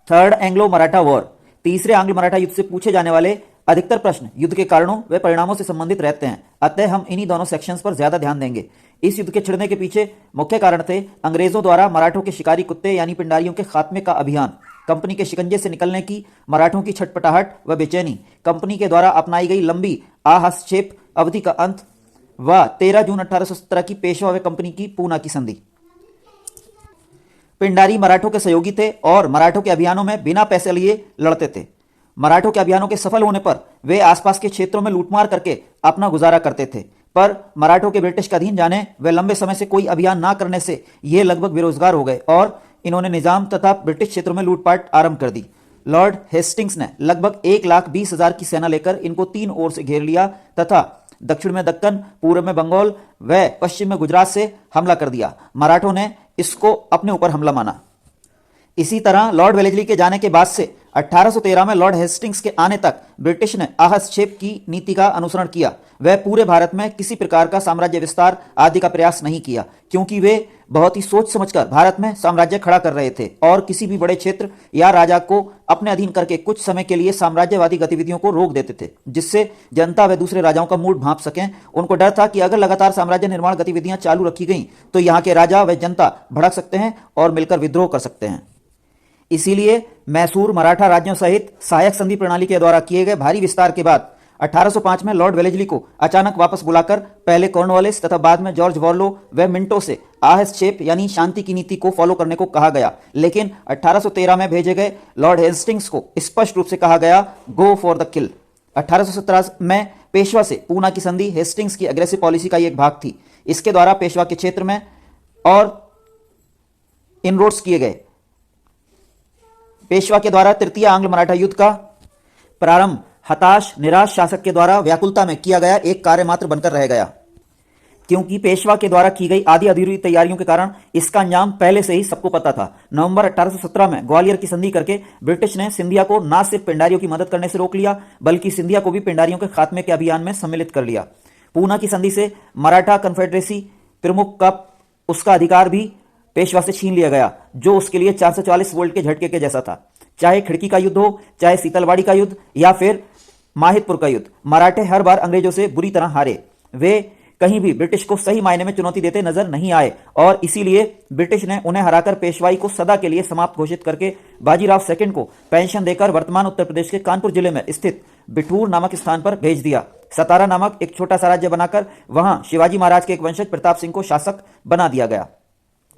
Third Anglo Maratha war. तीसरे आंग्ल मराठा युद्ध से पूछे जाने वाले अधिकतर प्रश्न युद्ध के कारणों व परिणामों से संबंधित रहते हैं, अतः हम इन्हीं दोनों सेक्शंस पर ज्यादा ध्यान देंगे। इस युद्ध के छिड़ने के पीछे मुख्य कारण थे अंग्रेजों द्वारा मराठों के शिकारी कुत्ते यानी पिंडारियों के खात्मे का अभियान, कंपनी के शिकंजे से निकलने की मराठों की छटपटाहट व बेचैनी, कंपनी के द्वारा अपनाई गई लंबी आहस्तेप अवधि का अंत व 13 जून 1817 की पेशवा व कंपनी की पूना की संधि। पिंडारी मराठों के सहयोगी थे और मराठों के अभियानों में बिना पैसे लिए लड़ते थे। मराठों के अभियानों के सफल होने पर वे आसपास के क्षेत्रों में लूटमार करके अपना गुजारा करते थे, पर मराठों के ब्रिटिश के अधीन जाने व लंबे समय से कोई अभियान ना करने से ये लगभग बेरोजगार हो गए और इन्होंने निजाम तथा ब्रिटिश क्षेत्रों में लूटपाट आरंभ कर दी। लॉर्ड हेस्टिंग्स ने लगभग 1,20,000 की सेना लेकर इनको 3 ओर से घेर लिया तथा दक्षिण में दक्कन, पूर्व में बंगाल व पश्चिम में गुजरात से हमला कर दिया। मराठों ने इसको अपने ऊपर हमला माना। इसी तरह लॉर्ड वेलेस्ली के जाने के बाद से 1813 में लॉर्ड हेस्टिंग्स के आने तक ब्रिटिश ने आहस्तेप की नीति का अनुसरण किया। वह पूरे भारत में किसी प्रकार का साम्राज्य विस्तार आदि का प्रयास नहीं किया, क्योंकि वे बहुत ही सोच समझकर भारत में साम्राज्य खड़ा कर रहे थे और किसी भी बड़े क्षेत्र या राजा को अपने अधीन करके कुछ समय के लिए साम्राज्यवादी गतिविधियों को रोक देते थे, जिससे जनता व दूसरे राजाओं का मूड भांप सकें। उनको डर था कि अगर लगातार साम्राज्य निर्माण गतिविधियां चालू रखी गई तो यहाँ के राजा व जनता भड़क सकते हैं और मिलकर विद्रोह कर सकते हैं। इसीलिए मैसूर मराठा राज्यों सहित सहायक संधि प्रणाली के द्वारा किए गए भारी विस्तार के बाद 1805 में लॉर्ड वेलेस्ली को अचानक वापस बुलाकर पहले कॉर्नवालिस तथा बाद में जॉर्ज वॉरलो व मिंटो से आहस्तेप यानी शांति की नीति को फॉलो करने को कहा गया, लेकिन 1813 में भेजे गए लॉर्ड हेस्टिंग्स को स्पष्ट रूप से कहा गया गो फॉर द किल। 1817 में पेशवा से पूना की संधि हेस्टिंग्स की अग्रेसिव पॉलिसी का एक भाग थी। इसके द्वारा पेशवा के क्षेत्र में और इनरोड्स किए गए। पेशवा के द्वारा तृतीय आंग्ल मराठा युद्ध का प्रारंभ हताश निराश शासक के द्वारा व्याकुलता में किया गया एक कार्य मात्र बनकर रह गया, क्योंकि पेशवा के द्वारा की गई आधी अधूरी तैयारियों के कारण इसका अंजाम पहले से ही सबको पता था। नवंबर 1817 में ग्वालियर की संधि करके ब्रिटिश ने सिंधिया को न सिर्फ पिंडारियों की मदद करने से रोक लिया, बल्कि सिंधिया को भी पिंडारियों के खात्मे के अभियान में सम्मिलित कर लिया। पूना की संधि से मराठा कन्फेडरेसी प्रमुख का उसका अधिकार भी पेशवा से छीन लिया गया, जो उसके लिए 440 वोल्ट के झटके के जैसा था। चाहे खिड़की का युद्ध हो, चाहे सीतलवाड़ी का युद्ध या फिर माहितपुर का युद्ध, मराठे हर बार अंग्रेजों से बुरी तरह हारे। वे कहीं भी ब्रिटिश को सही मायने में चुनौती देते नजर नहीं आए और इसीलिए ब्रिटिश ने उन्हें हराकर पेशवाई को सदा के लिए समाप्त घोषित करके बाजीराव सेकंड को पेंशन देकर वर्तमान उत्तर प्रदेश के कानपुर जिले में स्थित बिठूर नामक स्थान पर भेज दिया। सतारा नामक एक छोटा सा राज्य बनाकर वहां शिवाजी महाराज के एक वंशज प्रताप सिंह को शासक बना दिया गया।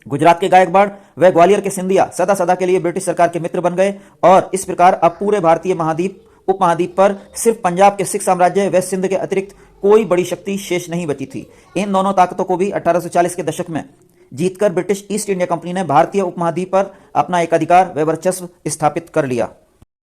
गुजरात के गायकवाड़ व ग्वालियर के सिंधिया सदा सदा के लिए ब्रिटिश सरकार के मित्र बन गए और इस प्रकार अब पूरे भारतीय महाद्वीप उपमहाद्वीप पर सिर्फ पंजाब के सिख साम्राज्य व सिंध के अतिरिक्त कोई बड़ी शक्ति शेष नहीं बची थी। इन दोनों ताकतों को भी 1840 के दशक में जीतकर ब्रिटिश ईस्ट इंडिया कंपनी ने भारतीय उपमहाद्वीप पर अपना एकाधिकार व वर्चस्व स्थापित कर लिया।